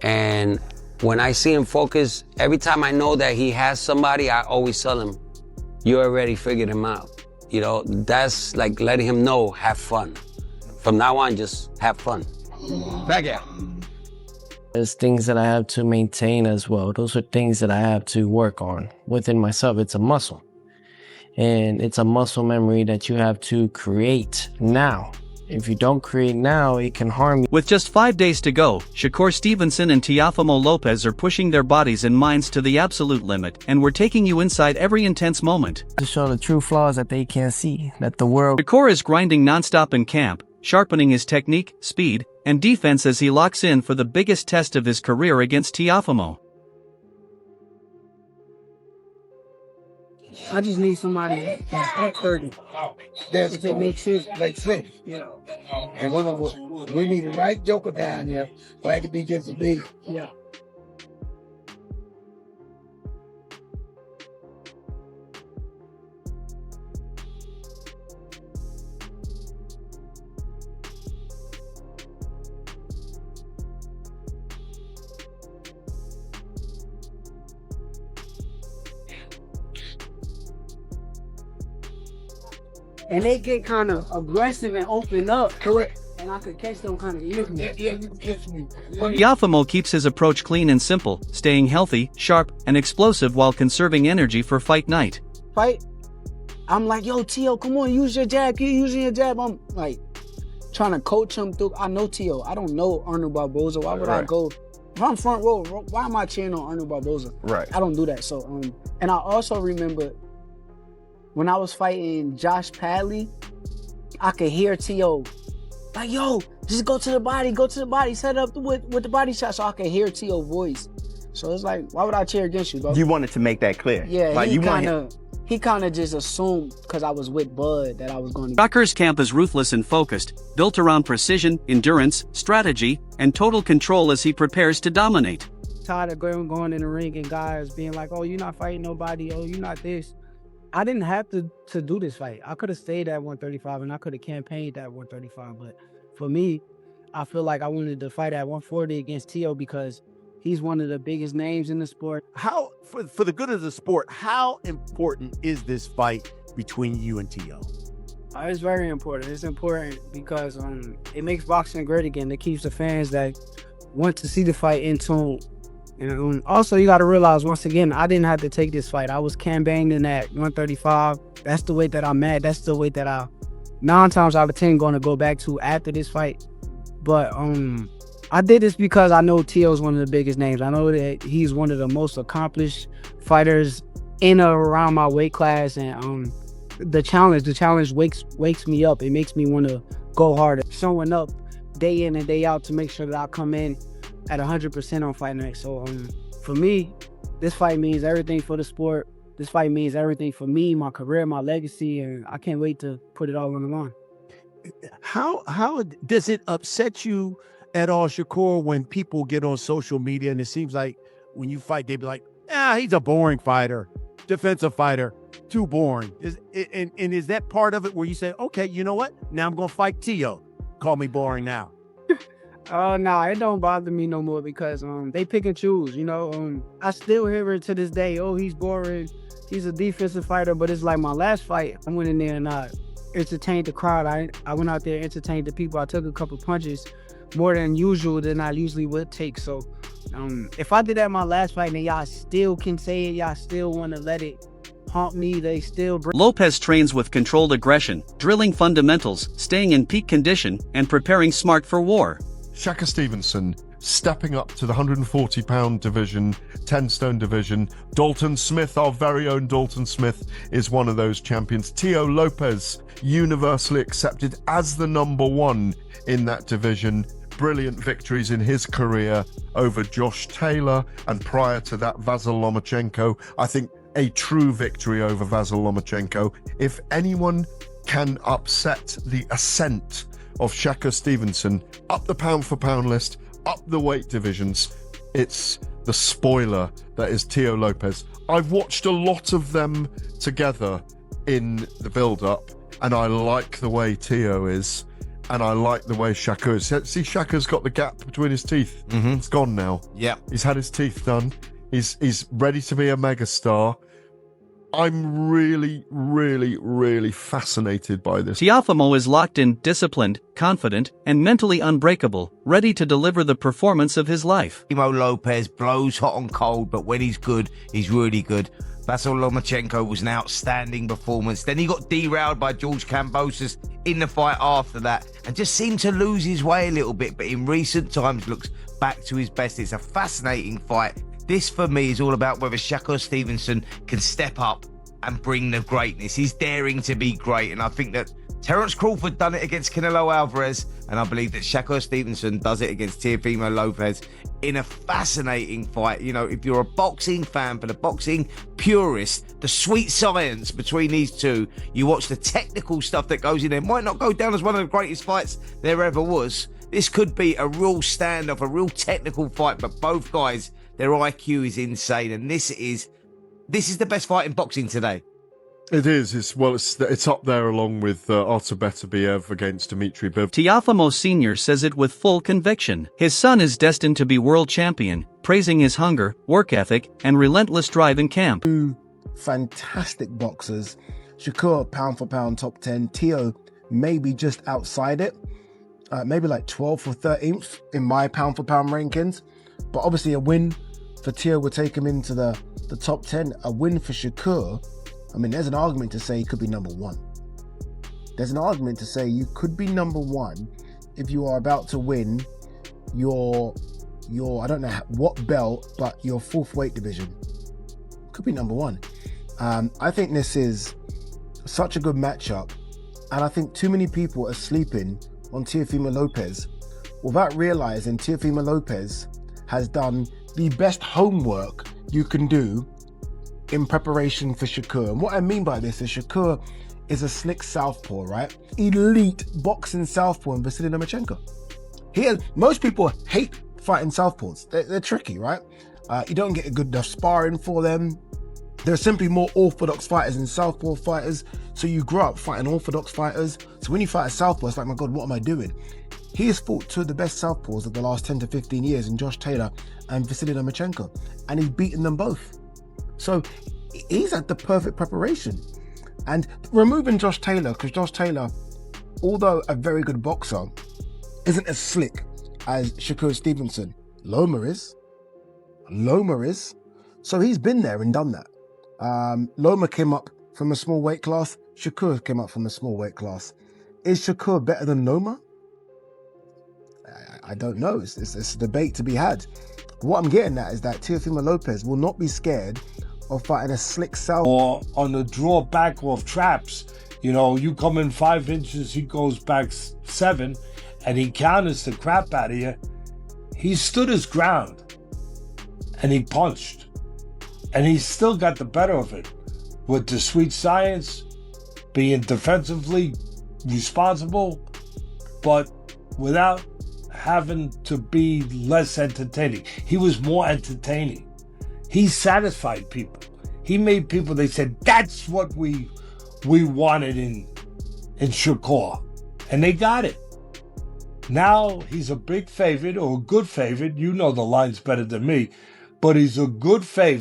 And when I see him focus, every time I know that he has somebody, I always tell him, you already figured him out. You know, that's like letting him know, have fun. From now on, just have fun. Back out. There's things that I have to maintain as well. Those are things that I have to work on within myself. It's a muscle. And it's a muscle memory that you have to create now. If you don't create now, it can harm you. With just 5 days to go, Shakur Stevenson and Teofimo Lopez are pushing their bodies and minds to the absolute limit, and we're taking you inside every intense moment. To show the true flaws that they can't see, that the world... Shakur is grinding nonstop in camp, sharpening his technique, speed, and defense as he locks in for the biggest test of his career against Teofimo. I just need somebody that's expert. If it makes sense. Makes sense. Yeah. And we need the right joker down here for it to be just a big. Yeah. And they get kind of aggressive and open up. Correct. And I could catch them kind of easily. Yeah, you can catch me. Teofimo keeps his approach clean and simple, staying healthy, sharp, and explosive while conserving energy for fight night. Fight. I'm like, yo, Tio, come on, use your jab. Keep using your jab. I'm like trying to coach him through. I know Tio. I don't know Arnold Barboza. Why would I go? If I'm front row, why am I cheering on Arnold Barboza? Right. I don't do that. So, and I also remember when I was fighting Josh Padley, I could hear T.O. like, yo, just go to the body, set up with the body shot, so I could hear T.O. voice. So it's like, why would I cheer against you, bro? You wanted to make that clear. Yeah, like, he kind of just assumed because I was with Bud that I was going to. Shakur's camp is ruthless and focused, built around precision, endurance, strategy, and total control as he prepares to dominate. Tired of going in the ring and guys being like, oh, you're not fighting nobody, oh, you're not this. I didn't have to do this fight. I could have stayed at 135 and I could have campaigned at 135. But for me, I feel like I wanted to fight at 140 against Tio because he's one of the biggest names in the sport. How, for the good of the sport, how important is this fight between you and Tio? It's very important. It's important because it makes boxing great again. It keeps the fans that want to see the fight in tune. And also, you got to realize, once again, I didn't have to take this fight. I was campaigning at 135. That's the weight that I'm at. That's the weight that I, 9 times out of 10, going to go back to after this fight. But I did this because I know Tio's one of the biggest names. I know that he's one of the most accomplished fighters in or around my weight class. And the challenge wakes me up. It makes me want to go harder. Showing up day in and day out to make sure that I come in at 100% on fight night. So for me, this fight means everything for the sport. This fight means everything for me, my career, my legacy, and I can't wait to put it all on the line. How does it upset you at all, Shakur, when people get on social media and it seems like when you fight, they be like, he's a boring fighter, defensive fighter, too boring. Is that part of it where you say, okay, you know what? Now I'm going to fight Tio. Call me boring now. No, it don't bother me no more because they pick and choose, you know. I still hear it to this day, oh, he's boring, he's a defensive fighter, but it's like my last fight, I went in there and I entertained the crowd. I went out there, entertained the people. I took a couple punches more than usual than I usually would take. So if I did that my last fight and y'all still can say it, y'all still want to let it haunt me, they still bring. Lopez trains with controlled aggression, drilling fundamentals, staying in peak condition, and preparing smart for war. Shakur Stevenson stepping up to the 140-pound division, 10-stone division. Dalton Smith, our very own Dalton Smith, is one of those champions. Teo Lopez, universally accepted as the #1 in that division. Brilliant victories in his career over Josh Taylor, and prior to that, Vasyl Lomachenko. I think a true victory over Vasyl Lomachenko. If anyone can upset the ascent of Shakur Stevenson up the pound-for-pound list, up the weight divisions, it's the spoiler that is Teo Lopez. I've watched a lot of them together in the build-up, and I like the way Teo is. and I like the way Shakur. See, Shakur's got the gap between his teeth. It's gone now. Yeah. He's had his teeth done. He's ready to be a megastar. I'm really, really, really fascinated by this. Teofimo is locked in, disciplined, confident, and mentally unbreakable, ready to deliver the performance of his life. Teofimo Lopez blows hot and cold, but when he's good, he's really good. Vasyl Lomachenko was an outstanding performance. Then he got derailed by George Kambosos in the fight after that and just seemed to lose his way a little bit, but in recent times looks back to his best. It's a fascinating fight. This, for me, is all about whether Shakur Stevenson can step up and bring the greatness. He's daring to be great, and I think that Terence Crawford done it against Canelo Alvarez, and I believe that Shakur Stevenson does it against Teofimo Lopez in a fascinating fight. You know, if you're a boxing fan, for the boxing purist, the sweet science between these two, you watch the technical stuff that goes in there, might not go down as one of the greatest fights there ever was. This could be a real standoff, a real technical fight, but both guys, their IQ is insane, and this is the best fight in boxing today. It is. It's up there along with Artur Beterbiev against Dmitry Bivol. Teofimo Sr. says it with full conviction. His son is destined to be world champion, praising his hunger, work ethic, and relentless drive in camp. Two fantastic boxers. Shakur, pound for pound, top 10. Teo, maybe just outside it. Maybe like 12th or 13th in my pound for pound rankings. But obviously a win for Teo would take him into the top 10. A win for Shakur, I mean, there's an argument to say he could be number one. There's an argument to say you could be number one if you are about to win your I don't know what belt, but your fourth weight division. Could be number one. I think this is such a good matchup, and I think too many people are sleeping on Teofimo Lopez without realizing Teofimo Lopez has done the best homework you can do in preparation for Shakur. And what I mean by this is Shakur is a slick southpaw, right? Elite boxing southpaw in Vasyl Lomachenko. Most people hate fighting southpaws. They're tricky, right? You don't get a good enough sparring for them. There are simply more orthodox fighters than southpaw fighters. So you grow up fighting orthodox fighters. So when you fight a southpaw, it's like, my God, what am I doing? He has fought two of the best southpaws of the last 10 to 15 years in Josh Taylor and Vasyl Lomachenko. And he's beaten them both. So he's had the perfect preparation. And removing Josh Taylor, because Josh Taylor, although a very good boxer, isn't as slick as Shakur Stevenson. Loma is. So he's been there and done that. Loma came up from a small weight class. Shakur came up from a small weight class. Is Shakur better than Loma? I don't know. It's a debate to be had. What I'm getting at is that Teofimo Lopez will not be scared of fighting a slick south. Or on the draw back of traps, you know, you come in 5 inches, he goes back 7, and he counters the crap out of you. He stood his ground, and he punched. And he still got the better of it with the sweet science, being defensively responsible, but without having to be less entertaining. He was more entertaining. He satisfied people. He made people, they said, that's what we wanted in Shakur. And they got it. Now he's a big favorite, or a good favorite. You know the lines better than me, but he's a good favorite.